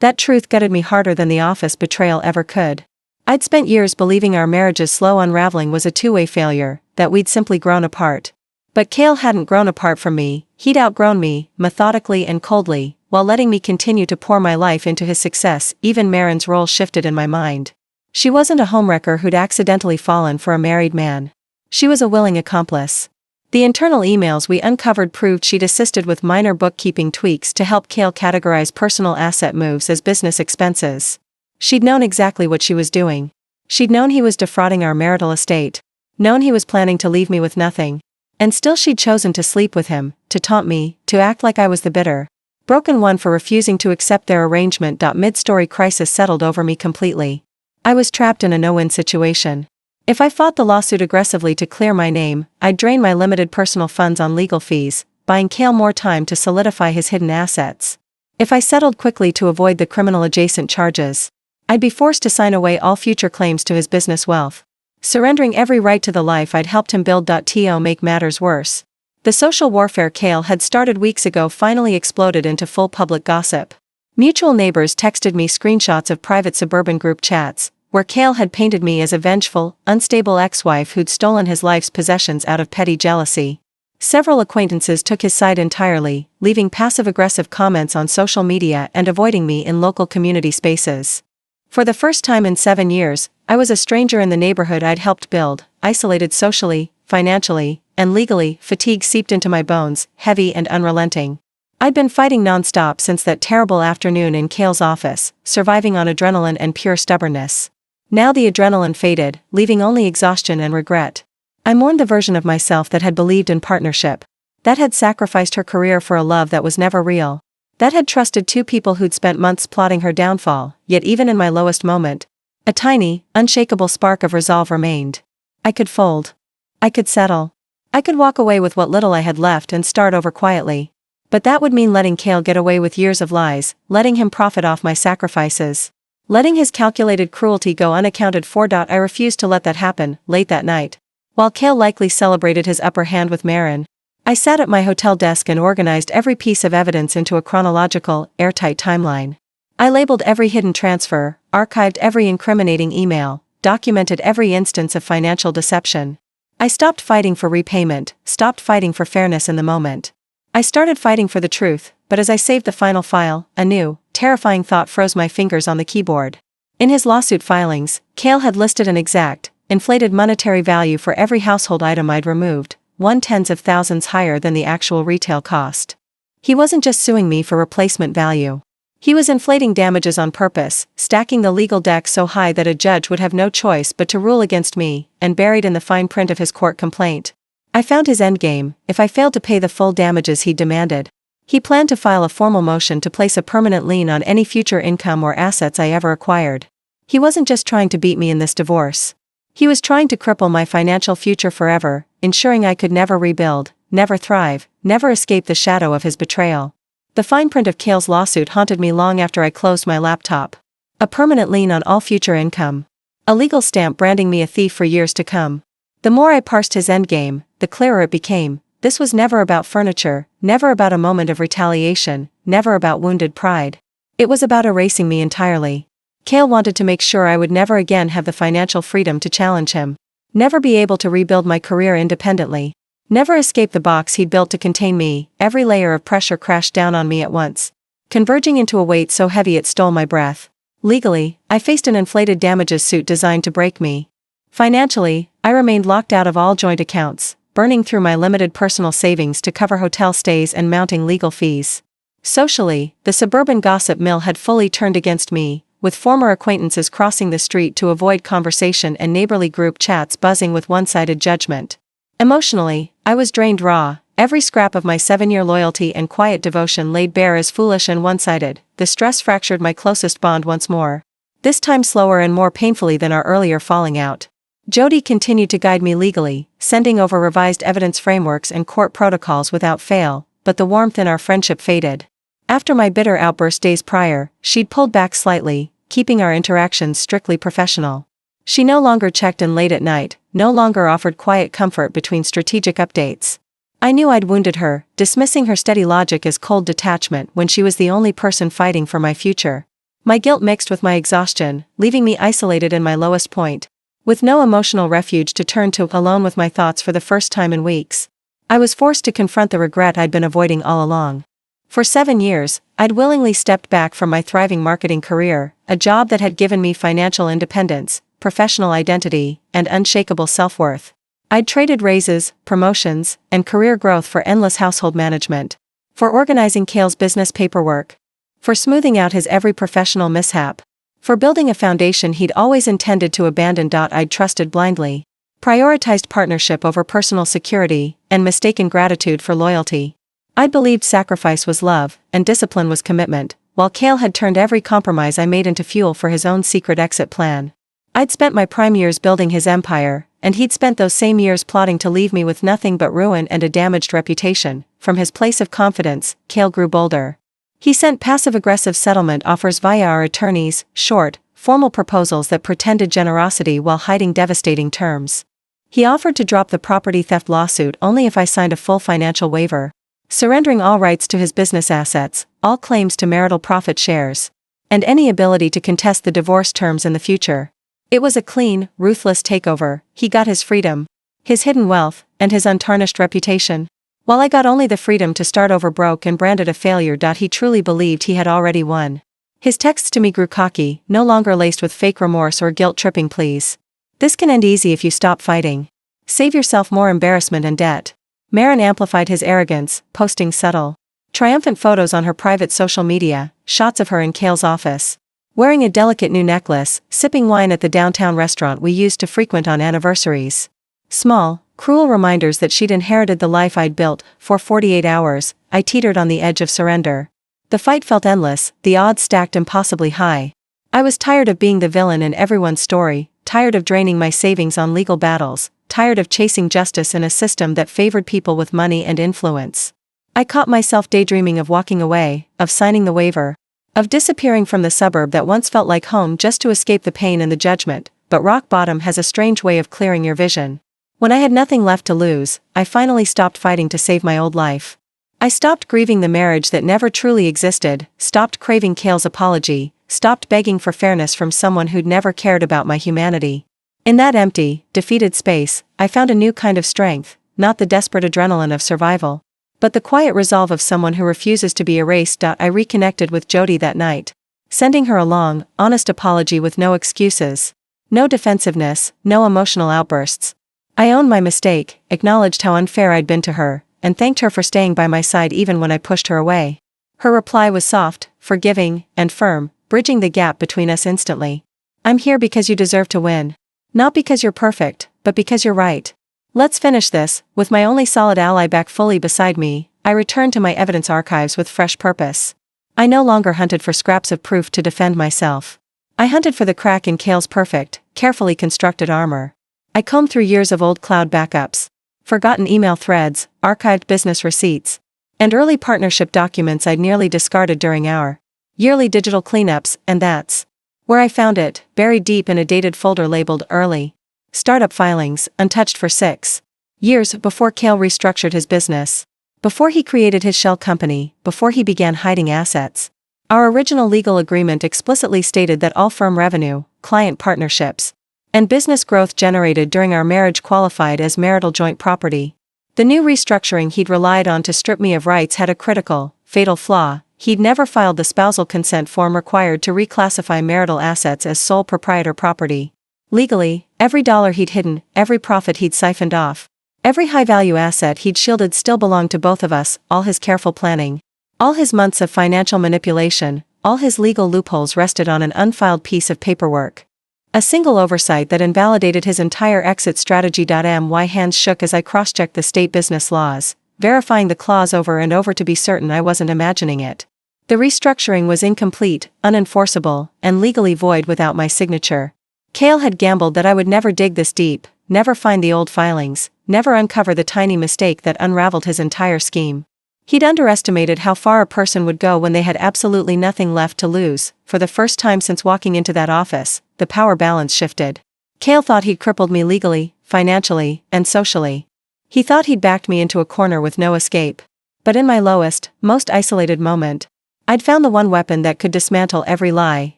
That truth gutted me harder than the office betrayal ever could. I'd spent years believing our marriage's slow unraveling was a 2-way failure, that we'd simply grown apart. But Cale hadn't grown apart from me, he'd outgrown me, methodically and coldly, while letting me continue to pour my life into his success. Even Marin's role shifted in my mind. She wasn't a homewrecker who'd accidentally fallen for a married man. She was a willing accomplice. The internal emails we uncovered proved she'd assisted with minor bookkeeping tweaks to help Cale categorize personal asset moves as business expenses. She'd known exactly what she was doing. She'd known he was defrauding our marital estate, known he was planning to leave me with nothing, and still she'd chosen to sleep with him, to taunt me, to act like I was the bitter, broken one for refusing to accept their arrangement. Mid-story crisis settled over me completely. I was trapped in a no-win situation. If I fought the lawsuit aggressively to clear my name, I'd drain my limited personal funds on legal fees, buying Cale more time to solidify his hidden assets. If I settled quickly to avoid the criminal-adjacent charges, I'd be forced to sign away all future claims to his business wealth, surrendering every right to the life I'd helped him build. To make matters worse, the social warfare Cale had started weeks ago finally exploded into full public gossip. Mutual neighbors texted me screenshots of private suburban group chats, where Cale had painted me as a vengeful, unstable ex-wife who'd stolen his life's possessions out of petty jealousy. Several acquaintances took his side entirely, leaving passive-aggressive comments on social media and avoiding me in local community spaces. For the first time in 7 years, I was a stranger in the neighborhood I'd helped build, isolated socially, financially, and legally. Fatigue seeped into my bones, heavy and unrelenting. I'd been fighting non-stop since that terrible afternoon in Cale's office, surviving on adrenaline and pure stubbornness. Now the adrenaline faded, leaving only exhaustion and regret. I mourned the version of myself that had believed in partnership, that had sacrificed her career for a love that was never real, that had trusted two people who'd spent months plotting her downfall. Yet even in my lowest moment, a tiny, unshakable spark of resolve remained. I could fold. I could settle. I could walk away with what little I had left and start over quietly. But that would mean letting Cale get away with years of lies, letting him profit off my sacrifices, letting his calculated cruelty go unaccounted for. I refused to let that happen. Late that night, while Cale likely celebrated his upper hand with Marin, I sat at my hotel desk and organized every piece of evidence into a chronological, airtight timeline. I labeled every hidden transfer, archived every incriminating email, documented every instance of financial deception. I stopped fighting for repayment, stopped fighting for fairness in the moment. I started fighting for the truth, but as I saved the final file, a new, terrifying thought froze my fingers on the keyboard. In his lawsuit filings, Cale had listed an exact, inflated monetary value for every household item I'd removed, tens of thousands higher than the actual retail cost. He wasn't just suing me for replacement value. He was inflating damages on purpose, stacking the legal deck so high that a judge would have no choice but to rule against me, and buried in the fine print of his court complaint, I found his endgame. If I failed to pay the full damages he demanded, he planned to file a formal motion to place a permanent lien on any future income or assets I ever acquired. He wasn't just trying to beat me in this divorce. He was trying to cripple my financial future forever, ensuring I could never rebuild, never thrive, never escape the shadow of his betrayal. The fine print of Cale's lawsuit haunted me long after I closed my laptop. A permanent lien on all future income. A legal stamp branding me a thief for years to come. The more I parsed his endgame, the clearer it became. This was never about furniture, never about a moment of retaliation, never about wounded pride. It was about erasing me entirely. Cale wanted to make sure I would never again have the financial freedom to challenge him. Never be able to rebuild my career independently. Never escape the box he'd built to contain me. Every layer of pressure crashed down on me at once, converging into a weight so heavy it stole my breath. Legally, I faced an inflated damages suit designed to break me. Financially, I remained locked out of all joint accounts, burning through my limited personal savings to cover hotel stays and mounting legal fees. Socially, the suburban gossip mill had fully turned against me, with former acquaintances crossing the street to avoid conversation and neighborly group chats buzzing with one-sided judgment. Emotionally, I was drained raw, every scrap of my 7-year loyalty and quiet devotion laid bare as foolish and one-sided. The stress fractured my closest bond once more. This time slower and more painfully than our earlier falling out. Jody continued to guide me legally, sending over revised evidence frameworks and court protocols without fail, but the warmth in our friendship faded. After my bitter outburst days prior, she'd pulled back slightly, keeping our interactions strictly professional. She no longer checked in late at night, no longer offered quiet comfort between strategic updates. I knew I'd wounded her, dismissing her steady logic as cold detachment when she was the only person fighting for my future. My guilt mixed with my exhaustion, leaving me isolated in my lowest point, with no emotional refuge to turn to, alone with my thoughts for the first time in weeks. I was forced to confront the regret I'd been avoiding all along. For 7 years, I'd willingly stepped back from my thriving marketing career, a job that had given me financial independence, professional identity, and unshakable self-worth. I'd traded raises, promotions, and career growth for endless household management, for organizing Cale's business paperwork, for smoothing out his every professional mishap, for building a foundation he'd always intended to abandon. I'd trusted blindly, prioritized partnership over personal security, and mistaken gratitude for loyalty. I'd believed sacrifice was love, and discipline was commitment, while Cale had turned every compromise I made into fuel for his own secret exit plan. I'd spent my prime years building his empire, and he'd spent those same years plotting to leave me with nothing but ruin and a damaged reputation. From his place of confidence, Cale grew bolder. He sent passive-aggressive settlement offers via our attorneys, short, formal proposals that pretended generosity while hiding devastating terms. He offered to drop the property theft lawsuit only if I signed a full financial waiver, surrendering all rights to his business assets, all claims to marital profit shares, and any ability to contest the divorce terms in the future. It was a clean, ruthless takeover. He got his freedom, his hidden wealth, and his untarnished reputation, while I got only the freedom to start over broke and branded a failure. He truly believed he had already won. His texts to me grew cocky, no longer laced with fake remorse or guilt-tripping pleas. This can end easy if you stop fighting. Save yourself more embarrassment and debt. Marin amplified his arrogance, posting subtle, triumphant photos on her private social media, shots of her in Cale's office, wearing a delicate new necklace, sipping wine at the downtown restaurant we used to frequent on anniversaries. Small, cruel reminders that she'd inherited the life I'd built. For 48 hours, I teetered on the edge of surrender. The fight felt endless, the odds stacked impossibly high. I was tired of being the villain in everyone's story, tired of draining my savings on legal battles, tired of chasing justice in a system that favored people with money and influence. I caught myself daydreaming of walking away, of signing the waiver, of disappearing from the suburb that once felt like home just to escape the pain and the judgment. But rock bottom has a strange way of clearing your vision. When I had nothing left to lose, I finally stopped fighting to save my old life. I stopped grieving the marriage that never truly existed, stopped craving Cale's apology, stopped begging for fairness from someone who'd never cared about my humanity. In that empty, defeated space, I found a new kind of strength, not the desperate adrenaline of survival, but the quiet resolve of someone who refuses to be erased. I reconnected with Jody that night, sending her a long, honest apology with no excuses, no defensiveness, no emotional outbursts. I owned my mistake, acknowledged how unfair I'd been to her, and thanked her for staying by my side even when I pushed her away. Her reply was soft, forgiving, and firm, bridging the gap between us instantly. I'm here because you deserve to win. Not because you're perfect, but because you're right. Let's finish this. With my only solid ally back fully beside me, I returned to my evidence archives with fresh purpose. I no longer hunted for scraps of proof to defend myself. I hunted for the crack in Cale's perfect, carefully constructed armor. I combed through years of old cloud backups, forgotten email threads, archived business receipts, and early partnership documents I'd nearly discarded during our yearly digital cleanups, and that's where I found it, buried deep in a dated folder labeled Early Startup Filings, untouched for 6 years before Cale restructured his business, before he created his shell company, before he began hiding assets. Our original legal agreement explicitly stated that all firm revenue, client partnerships, and business growth generated during our marriage qualified as marital joint property. The new restructuring he'd relied on to strip me of rights had a critical, fatal flaw. He'd never filed the spousal consent form required to reclassify marital assets as sole proprietor property. Legally, every dollar he'd hidden, every profit he'd siphoned off, every high-value asset he'd shielded still belonged to both of us. All his careful planning, all his months of financial manipulation, all his legal loopholes rested on an unfiled piece of paperwork. A single oversight that invalidated his entire exit strategy. My hands shook as I cross-checked the state business laws, verifying the clause over and over to be certain I wasn't imagining it. The restructuring was incomplete, unenforceable, and legally void without my signature. Cale had gambled that I would never dig this deep, never find the old filings, never uncover the tiny mistake that unraveled his entire scheme. He'd underestimated how far a person would go when they had absolutely nothing left to lose. For the first time since walking into that office, the power balance shifted. Cale thought he'd crippled me legally, financially, and socially. He thought he'd backed me into a corner with no escape. But in my lowest, most isolated moment, I'd found the one weapon that could dismantle every lie,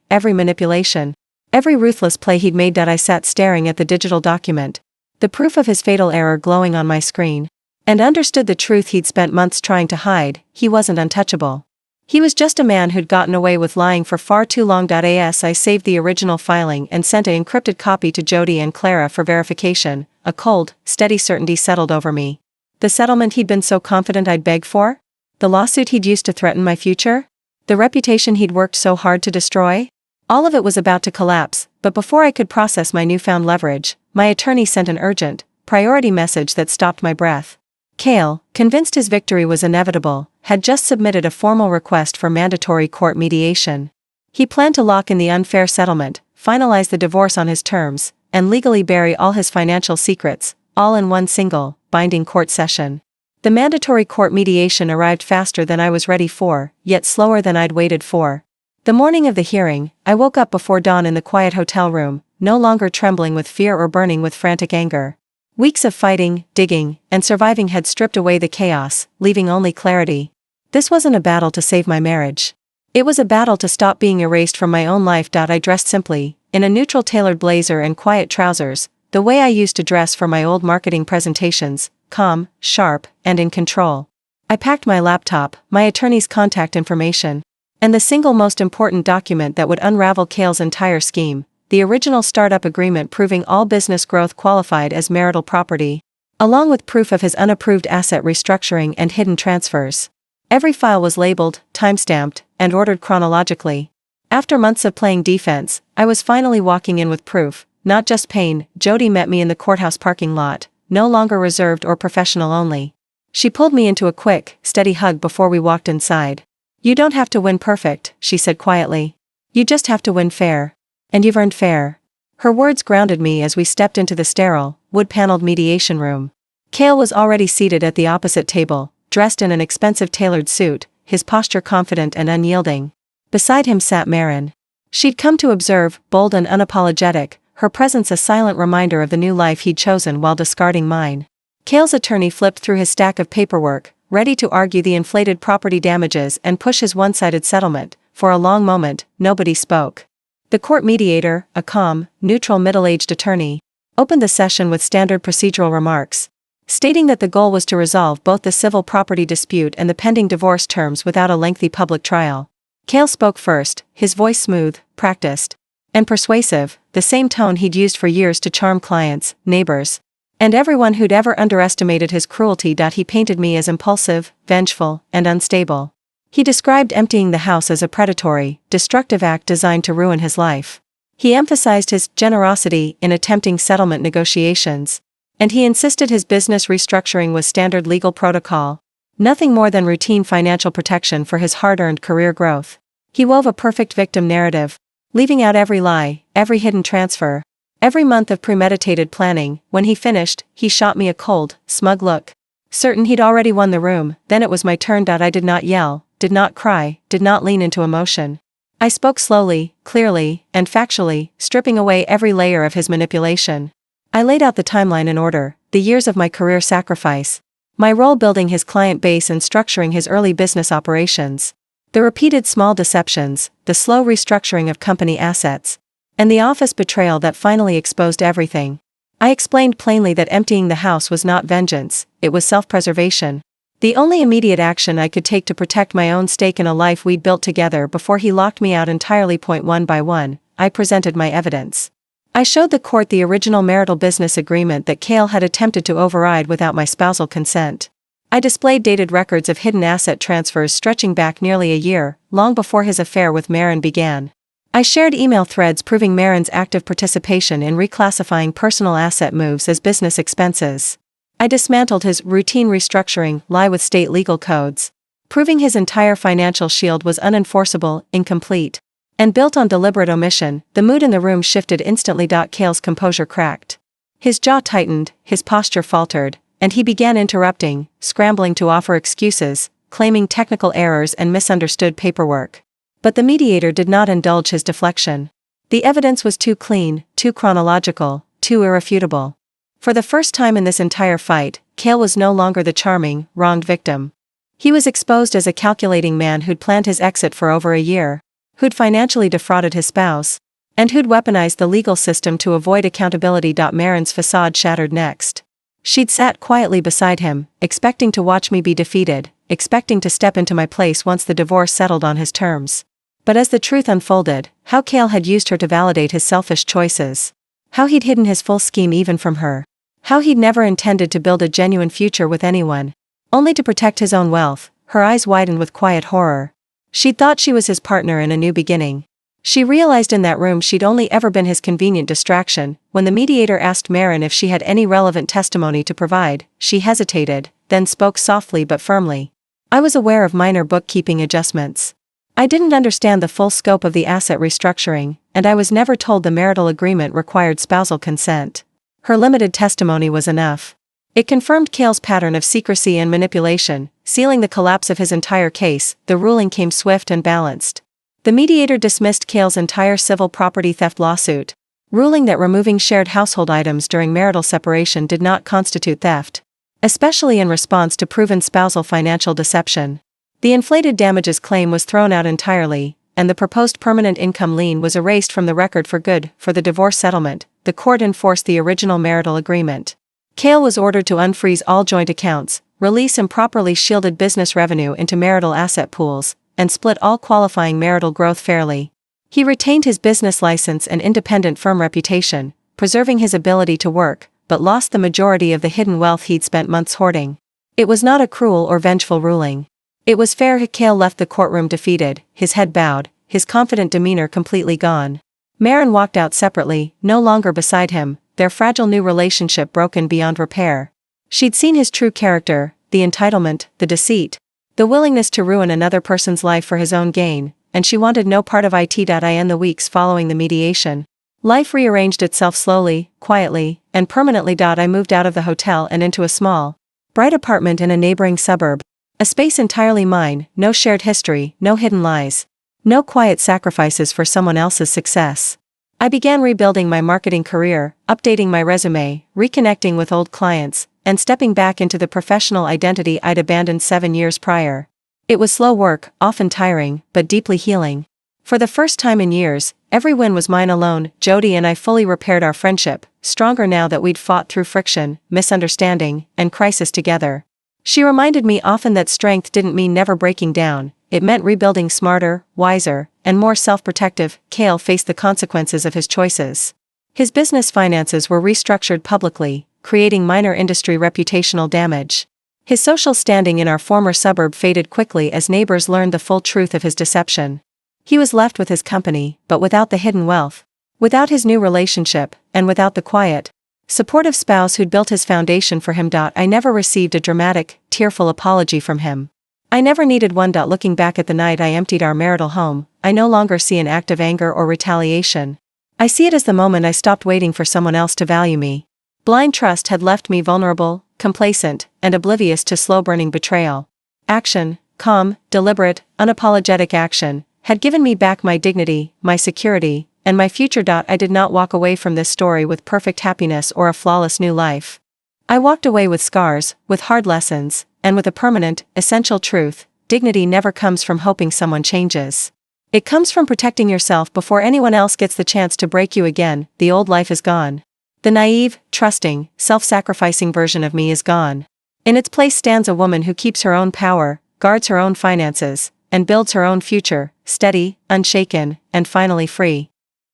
every manipulation, every ruthless play he'd made. I sat staring at the digital document, the proof of his fatal error glowing on my screen, and understood the truth he'd spent months trying to hide. He wasn't untouchable. He was just a man who'd gotten away with lying for far too long. I saved the original filing and sent an encrypted copy to Jody and Clara for verification. A cold, steady certainty settled over me. The settlement he'd been so confident I'd beg for? The lawsuit he'd used to threaten my future? The reputation he'd worked so hard to destroy? All of it was about to collapse, but before I could process my newfound leverage, my attorney sent an urgent, priority message that stopped my breath. Cale, convinced his victory was inevitable, had just submitted a formal request for mandatory court mediation. He planned to lock in the unfair settlement, finalize the divorce on his terms, and legally bury all his financial secrets, all in one single, binding court session. The mandatory court mediation arrived faster than I was ready for, yet slower than I'd waited for. The morning of the hearing, I woke up before dawn in the quiet hotel room, no longer trembling with fear or burning with frantic anger. Weeks of fighting, digging, and surviving had stripped away the chaos, leaving only clarity. This wasn't a battle to save my marriage. It was a battle to stop being erased from my own life. I dressed simply, in a neutral tailored blazer and quiet trousers, the way I used to dress for my old marketing presentations, calm, sharp, and in control. I packed my laptop, my attorney's contact information, and the single most important document that would unravel Cale's entire scheme, the original startup agreement proving all business growth qualified as marital property, along with proof of his unapproved asset restructuring and hidden transfers. Every file was labeled, timestamped, and ordered chronologically. After months of playing defense, I was finally walking in with proof, not just pain. Jody met me in the courthouse parking lot, no longer reserved or professional only. She pulled me into a quick, steady hug before we walked inside. "You don't have to win perfect," she said quietly. "You just have to win fair. And you've earned fair." Her words grounded me as we stepped into the sterile, wood-paneled mediation room. Cale was already seated at the opposite table, dressed in an expensive tailored suit, his posture confident and unyielding. Beside him sat Marin. She'd come to observe, bold and unapologetic, her presence a silent reminder of the new life he'd chosen while discarding mine. Cale's attorney flipped through his stack of paperwork, ready to argue the inflated property damages and push his one-sided settlement. For a long moment, nobody spoke. The court mediator, a calm, neutral middle-aged attorney, opened the session with standard procedural remarks, stating that the goal was to resolve both the civil property dispute and the pending divorce terms without a lengthy public trial. Cale spoke first, his voice smooth, practiced, and persuasive, the same tone he'd used for years to charm clients, neighbors, and everyone who'd ever underestimated his cruelty. He painted me as impulsive, vengeful, and unstable. He described emptying the house as a predatory, destructive act designed to ruin his life. He emphasized his generosity in attempting settlement negotiations, and he insisted his business restructuring was standard legal protocol, nothing more than routine financial protection for his hard-earned career growth. He wove a perfect victim narrative, leaving out every lie, every hidden transfer, every month of premeditated planning. When he finished, he shot me a cold, smug look. Certain he'd already won the room, then it was my turn. I did not yell, did not cry, did not lean into emotion. I spoke slowly, clearly, and factually, stripping away every layer of his manipulation. I laid out the timeline in order, the years of my career sacrifice, my role building his client base and structuring his early business operations, the repeated small deceptions, the slow restructuring of company assets, and the office betrayal that finally exposed everything. I explained plainly that emptying the house was not vengeance, it was self-preservation. The only immediate action I could take to protect my own stake in a life we'd built together before he locked me out entirely. One by one, I presented my evidence. I showed the court the original marital business agreement that Cale had attempted to override without my spousal consent. I displayed dated records of hidden asset transfers stretching back nearly a year, long before his affair with Marin began. I shared email threads proving Marin's active participation in reclassifying personal asset moves as business expenses. I dismantled his routine restructuring lie with state legal codes, proving his entire financial shield was unenforceable, incomplete, and built on deliberate omission. The mood in the room shifted instantly. Cale's composure cracked. His jaw tightened, his posture faltered, and he began interrupting, scrambling to offer excuses, claiming technical errors and misunderstood paperwork. But the mediator did not indulge his deflection. The evidence was too clean, too chronological, too irrefutable. For the first time in this entire fight, Cale was no longer the charming, wronged victim. He was exposed as a calculating man who'd planned his exit for over a year, who'd financially defrauded his spouse, and who'd weaponized the legal system to avoid accountability. Marin's facade shattered next. She'd sat quietly beside him, expecting to watch me be defeated, expecting to step into my place once the divorce settled on his terms. But as the truth unfolded, how Cale had used her to validate his selfish choices, how he'd hidden his full scheme even from her, how he'd never intended to build a genuine future with anyone, only to protect his own wealth. Her eyes widened with quiet horror. She'd thought she was his partner in a new beginning. She realized in that room she'd only ever been his convenient distraction. When the mediator asked Marin if she had any relevant testimony to provide, she hesitated, then spoke softly but firmly. "I was aware of minor bookkeeping adjustments. I didn't understand the full scope of the asset restructuring, and I was never told the marital agreement required spousal consent. Her limited testimony was enough. It confirmed Cale's pattern of secrecy and manipulation, sealing the collapse of his entire case. The ruling came swift and balanced. The mediator dismissed Cale's entire civil property theft lawsuit, ruling that removing shared household items during marital separation did not constitute theft, especially in response to proven spousal financial deception. The inflated damages claim was thrown out entirely, and the proposed permanent income lien was erased from the record for good. For the divorce settlement, the court enforced the original marital agreement. Cale was ordered to unfreeze all joint accounts, release improperly shielded business revenue into marital asset pools, and split all qualifying marital growth fairly. He retained his business license and independent firm reputation, preserving his ability to work, but lost the majority of the hidden wealth he'd spent months hoarding. It was not a cruel or vengeful ruling. It was fair. Cale left the courtroom defeated, his head bowed, his confident demeanor completely gone. Maren walked out separately, no longer beside him, their fragile new relationship broken beyond repair. She'd seen his true character, the entitlement, the deceit, the willingness to ruin another person's life for his own gain, and she wanted no part of it. In the weeks following the mediation, life rearranged itself slowly, quietly, and permanently. I moved out of the hotel and into a small, bright apartment in a neighboring suburb. A space entirely mine, no shared history, no hidden lies, no quiet sacrifices for someone else's success. I began rebuilding my marketing career, updating my resume, reconnecting with old clients, and stepping back into the professional identity I'd abandoned 7 years prior. It was slow work, often tiring, but deeply healing. For the first time in years, every win was mine alone. Jody and I fully repaired our friendship, stronger now that we'd fought through friction, misunderstanding, and crisis together. She reminded me often that strength didn't mean never breaking down, it meant rebuilding smarter, wiser, and more self-protective. Cale faced the consequences of his choices. His business finances were restructured publicly, creating minor industry reputational damage. His social standing in our former suburb faded quickly as neighbors learned the full truth of his deception. He was left with his company, but without the hidden wealth, without his new relationship, and without the quiet, supportive spouse who'd built his foundation for him. I never received a dramatic, tearful apology from him. I never needed one. Looking back at the night I emptied our marital home, I no longer see an act of anger or retaliation. I see it as the moment I stopped waiting for someone else to value me. Blind trust had left me vulnerable, complacent, and oblivious to slow-burning betrayal. Action, calm, deliberate, unapologetic action, had given me back my dignity, my security, and my future. I did not walk away from this story with perfect happiness or a flawless new life. I walked away with scars, with hard lessons, and with a permanent, essential truth: dignity never comes from hoping someone changes. It comes from protecting yourself before anyone else gets the chance to break you again. The old life is gone. The naive, trusting, self-sacrificing version of me is gone. In its place stands a woman who keeps her own power, guards her own finances, and builds her own future, steady, unshaken, and finally free.